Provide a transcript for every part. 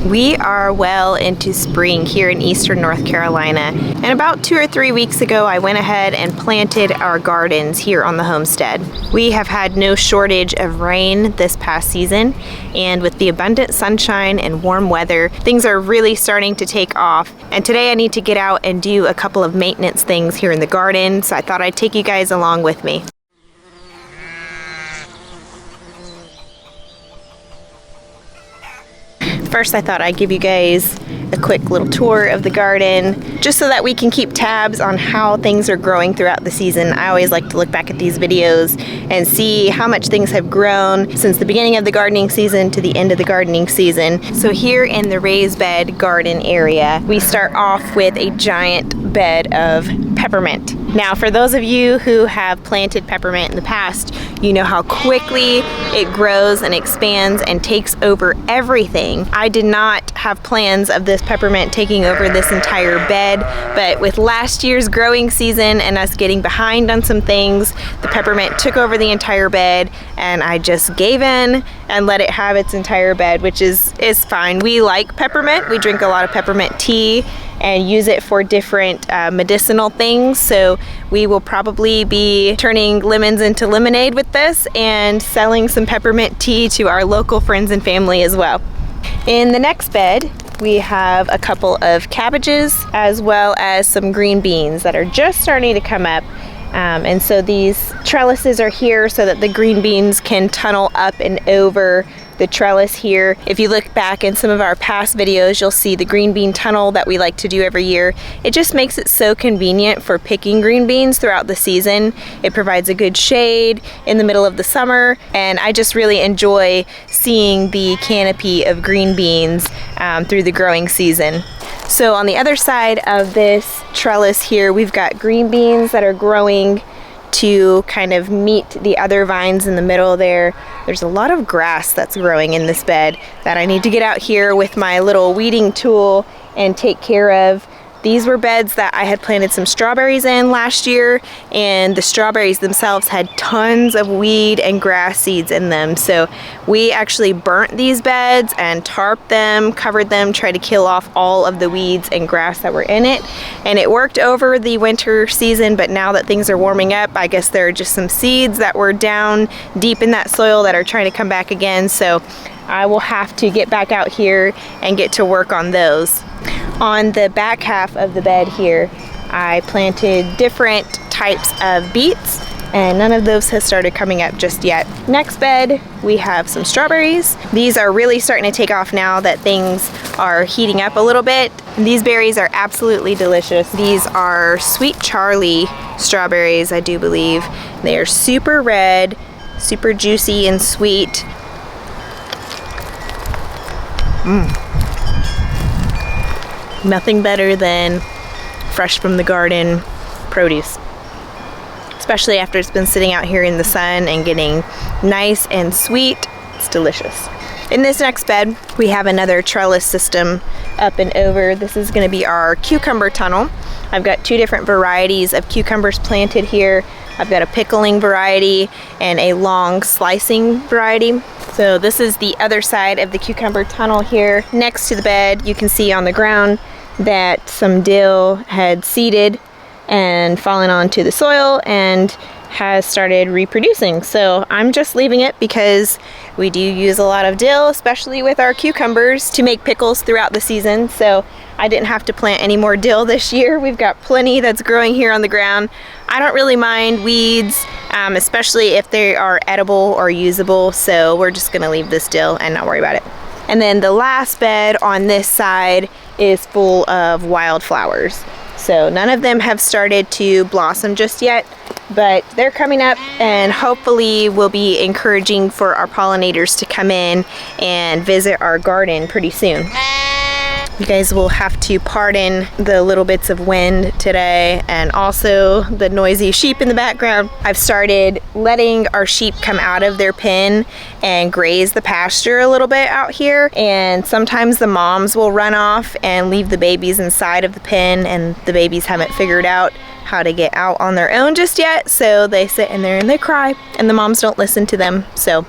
We are well into spring here in eastern North Carolina, and about 2 or 3 weeks ago I went ahead and planted our gardens here on the homestead. We have had no shortage of rain this past season, and with the abundant sunshine and warm weather, things are really starting to take off. And today I need to get out and do a couple of maintenance things here in the garden, so I thought I'd take you guys along with me. First, I thought I'd give you guys a quick little tour of the garden, just so that we can keep tabs on how things are growing throughout the season. I always like to look back at these videos and see how much things have grown since the beginning of the gardening season to the end of the gardening season. So here in the raised bed garden area, we start off with a giant bed of peppermint. Now, for those of you who have planted peppermint in the past, you know how quickly it grows and expands and takes over everything. I did not have plans of this peppermint taking over this entire bed, but with last year's growing season and us getting behind on some things, the peppermint took over the entire bed, and I just gave in and let it have its entire bed, which is fine. We like peppermint. We drink a lot of peppermint tea and use it for different medicinal things. So we will probably be turning lemons into lemonade with this and selling some peppermint tea to our local friends and family as well. In the next bed, we have a couple of cabbages as well as some green beans that are just starting to come up. And so these trellises are here so that the green beans can tunnel up and over the trellis here. If you look back in some of our past videos, you'll see the green bean tunnel that we like to do every year. It just makes it so convenient for picking green beans throughout the season. It provides a good shade in the middle of the summer, and I just really enjoy seeing the canopy of green beans through the growing season. So on the other side of this trellis here, we've got green beans that are growing to kind of meet the other vines in the middle there. There's a lot of grass that's growing in this bed that I need to get out here with my little weeding tool and take care of. These were beds that I had planted some strawberries in last year, and the strawberries themselves had tons of weed and grass seeds in them. So we actually burnt these beds and tarped them, covered them, tried to kill off all of the weeds and grass that were in it. And it worked over the winter season, but now that things are warming up, I guess there are just some seeds that were down deep in that soil that are trying to come back again. So I will have to get back out here and get to work on those. On the back half of the bed here, I planted different types of beets, and none of those has started coming up just yet. Next bed, we have some strawberries. These are really starting to take off now that things are heating up a little bit. These berries are absolutely delicious. These are Sweet Charlie strawberries, I do believe. They are super red, super juicy and sweet. Nothing better than fresh from the garden produce, especially after it's been sitting out here in the sun and getting nice and sweet. It's delicious. In this next bed, we have another trellis system up and over. This is going to be our cucumber tunnel. I've got 2 different varieties of cucumbers planted here. I've got a pickling variety and a long slicing variety. So this is the other side of the cucumber tunnel here. Next to the bed, you can see on the ground that some dill had seeded and fallen onto the soil and has started reproducing. So I'm just leaving it because we do use a lot of dill, especially with our cucumbers, to make pickles throughout the season. So I didn't have to plant any more dill this year. We've got plenty that's growing here on the ground. I don't really mind weeds, especially if they are edible or usable. So we're just gonna leave this dill and not worry about it. And then the last bed on this side is full of wildflowers. So none of them have started to blossom just yet, but they're coming up, and hopefully will be encouraging for our pollinators to come in and visit our garden pretty soon. You guys will have to pardon the little bits of wind today and also the noisy sheep in the background. I've started letting our sheep come out of their pen and graze the pasture a little bit out here, and sometimes the moms will run off and leave the babies inside of the pen, and the babies haven't figured out how to get out on their own just yet, so they sit in there and they cry, and the moms don't listen to them. So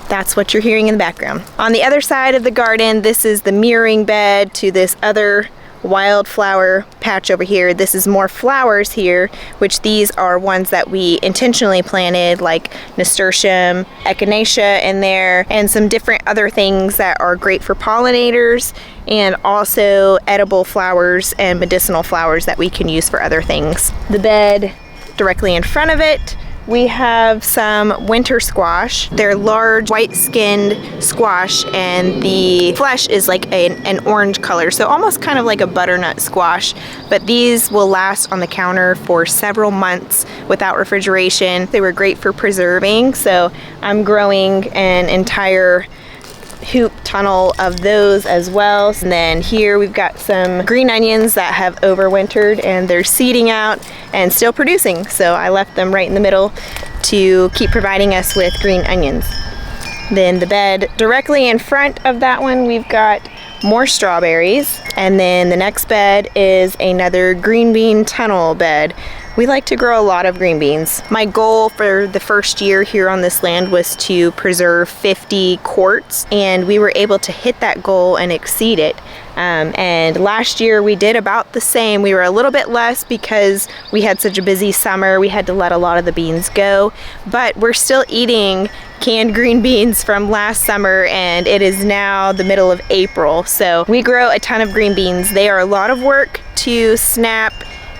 That's what you're hearing in the background. On the other side of the garden, this is the mirroring bed to this other wildflower patch over here. This is more flowers here, which these are ones that we intentionally planted, like nasturtium, echinacea in there, and some different other things that are great for pollinators, and also edible flowers and medicinal flowers that we can use for other things. The bed directly in front of it, we have some winter squash. They're large, white-skinned squash, and the flesh is like an orange color, so almost kind of like a butternut squash. But these will last on the counter for several months without refrigeration. They were great for preserving, so I'm growing an entire hoop tunnel of those as well. And then here we've got some green onions that have overwintered and they're seeding out and still producing. So I left them right in the middle to keep providing us with green onions. Then the bed directly in front of that one, we've got more strawberries. And then the next bed is another green bean tunnel bed. We like to grow a lot of green beans. My goal for the first year here on this land was to preserve 50 quarts, and we were able to hit that goal and exceed it. And last year we did about the same. We were a little bit less because we had such a busy summer. We had to let a lot of the beans go, but we're still eating canned green beans from last summer, and it is now the middle of April. So we grow a ton of green beans. They are a lot of work to snap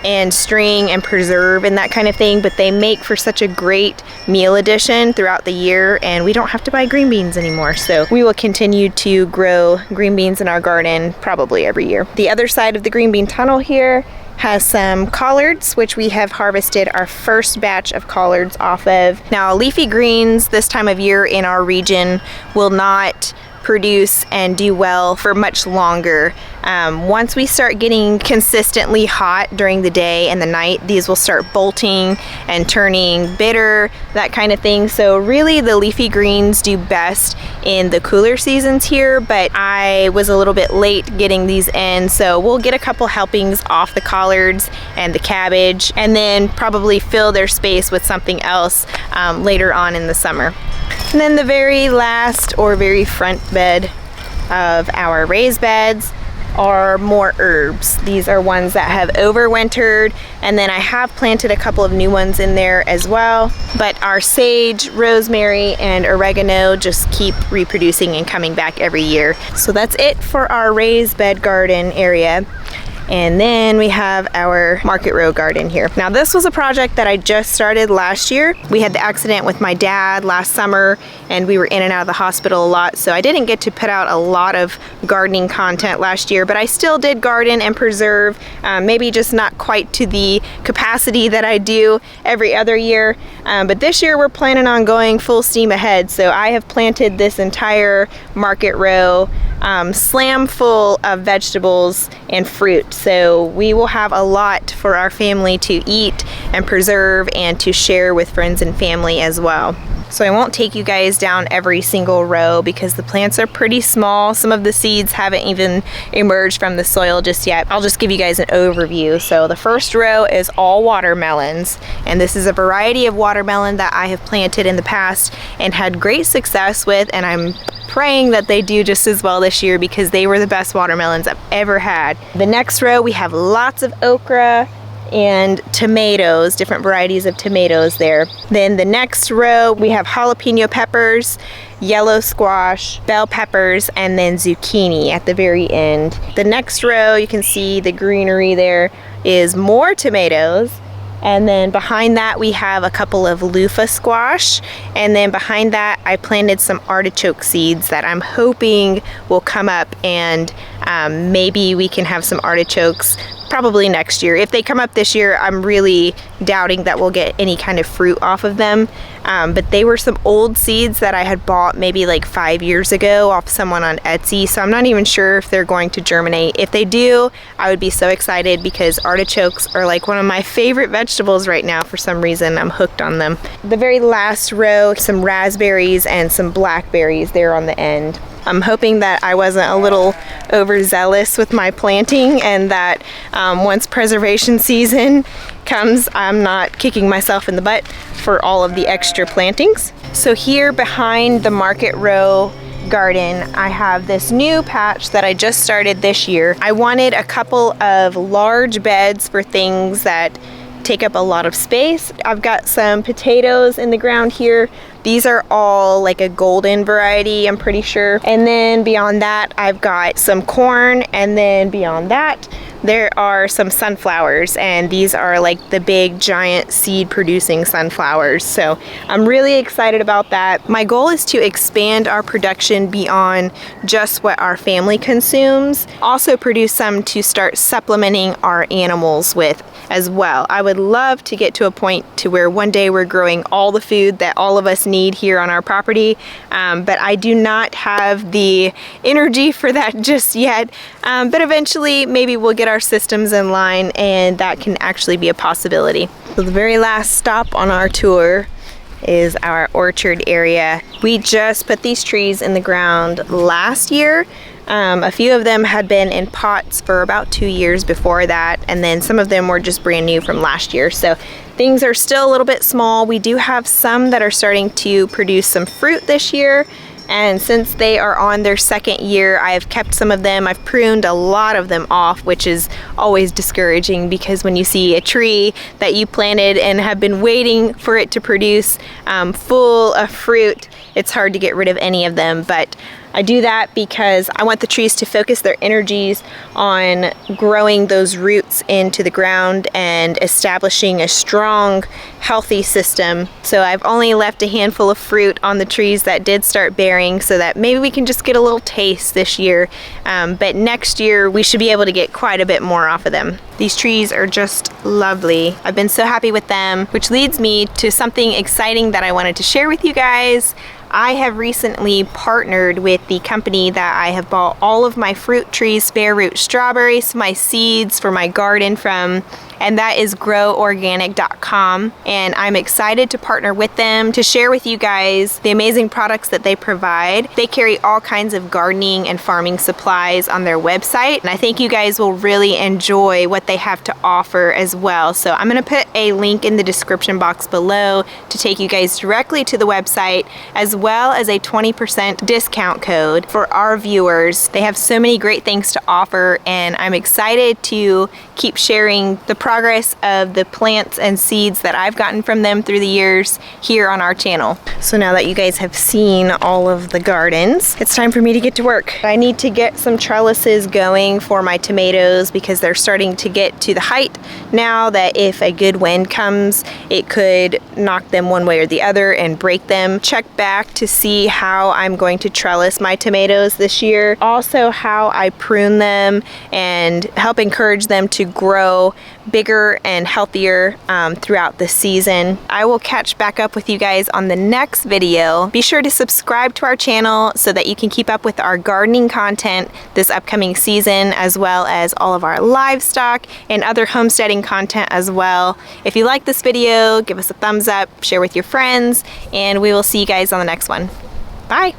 and string and preserve and that kind of thing, but they make for such a great meal addition throughout the year, and we don't have to buy green beans anymore. So we will continue to grow green beans in our garden probably every year. The other side of the green bean tunnel here has some collards, which we have harvested our first batch of collards off of. Now, leafy greens this time of year in our region will not produce and do well for much longer. Once we start getting consistently hot during the day and the night, these will start bolting and turning bitter, that kind of thing. So really the leafy greens do best in the cooler seasons here, but I was a little bit late getting these in, so we'll get a couple helpings off the collards and the cabbage, and then probably fill their space with something else later on in the summer. And then the very last or very front bed of our raised beds are more herbs. These are ones that have overwintered, and then I have planted a couple of new ones in there as well. But our sage, rosemary, and oregano just keep reproducing and coming back every year. So that's it for our raised bed garden area. And then we have our market row garden here. Now this was a project that I just started last year. We had the accident with my dad last summer and we were in and out of the hospital a lot, so I didn't get to put out a lot of gardening content last year, but I still did garden and preserve, maybe just not quite to the capacity that I do every other year. But this year we're planning on going full steam ahead. So I have planted this entire market row slam full of vegetables and fruit. So we will have a lot for our family to eat and preserve and to share with friends and family as well. So I won't take you guys down every single row because the plants are pretty small. Some of the seeds haven't even emerged from the soil just yet. I'll just give you guys an overview. So the first row is all watermelons, and this is a variety of watermelon that I have planted in the past and had great success with, and I'm praying that they do just as well this year because they were the best watermelons I've ever had. The next row we have lots of okra and tomatoes, different varieties of tomatoes there. Then the next row we have jalapeno peppers, yellow squash, bell peppers, and then zucchini at the very end. The next row, you can see the greenery there, is more tomatoes. And then behind that we have a couple of loofah squash, and then behind that I planted some artichoke seeds that I'm hoping will come up, and maybe we can have some artichokes probably next year. If they come up this year, I'm really doubting that we'll get any kind of fruit off of them. But they were some old seeds that I had bought maybe like 5 years ago off someone on Etsy, so I'm not even sure if they're going to germinate. If they do, I would be so excited because artichokes are like one of my favorite vegetables right now. For some reason, I'm hooked on them. The very last row, some raspberries and some blackberries there on the end. I'm hoping that I wasn't a little overzealous with my planting, and that once preservation season comes, I'm not kicking myself in the butt for all of the extra plantings. So here behind the Market Row garden, I have this new patch that I just started this year. I wanted a couple of large beds for things that take up a lot of space. I've got some potatoes in the ground here. These are all like a golden variety, I'm pretty sure. And then beyond that, I've got some corn, and then beyond that, there are some sunflowers, and these are like the big giant seed producing sunflowers. So I'm really excited about that. My goal is to expand our production beyond just what our family consumes. Also produce some to start supplementing our animals with as well. I would love to get to a point to where one day we're growing all the food that all of us need here on our property, but I do not have the energy for that just yet. But eventually maybe we'll get our systems in line, and that can actually be a possibility. So the very last stop on our tour is our orchard area. We just put these trees in the ground last year. A few of them had been in pots for about 2 years before that, and then some of them were just brand new from last year. So things are still a little bit small. We do have some that are starting to produce some fruit this year, and since they are on their second year, I have kept some of them. I've pruned a lot of them off, which is always discouraging, because when you see a tree that you planted and have been waiting for it to produce full of fruit, it's hard to get rid of any of them. But I do that because I want the trees to focus their energies on growing those roots into the ground and establishing a strong, healthy system. So I've only left a handful of fruit on the trees that did start bearing, so that maybe we can just get a little taste this year. But next year we should be able to get quite a bit more off of them. These trees are just lovely. I've been so happy with them, which leads me to something exciting that I wanted to share with you guys. I have recently partnered with the company that I have bought all of my fruit trees, spare root strawberries, my seeds for my garden from, and that is groworganic.com. And I'm excited to partner with them to share with you guys the amazing products that they provide. They carry all kinds of gardening and farming supplies on their website, and I think you guys will really enjoy what they have to offer as well. So I'm going to put a link in the description box below to take you guys directly to the website, as well as a 20% discount code for our viewers. They have so many great things to offer, and I'm excited to keep sharing the progress of the plants and seeds that I've gotten from them through the years here on our channel. So now that you guys have seen all of the gardens, it's time for me to get to work. I need to get some trellises going for my tomatoes, because they're starting to get to the height now that if a good wind comes, it could knock them one way or the other and break them. Check back to see how I'm going to trellis my tomatoes this year. Also how I prune them and help encourage them to grow bigger and healthier throughout the season. I will catch back up with you guys on the next video. Be sure to subscribe to our channel so that you can keep up with our gardening content this upcoming season, as well as all of our livestock and other homesteading content as well. If you like this video, give us a thumbs up, share with your friends, and we will see you guys on the next one. Bye!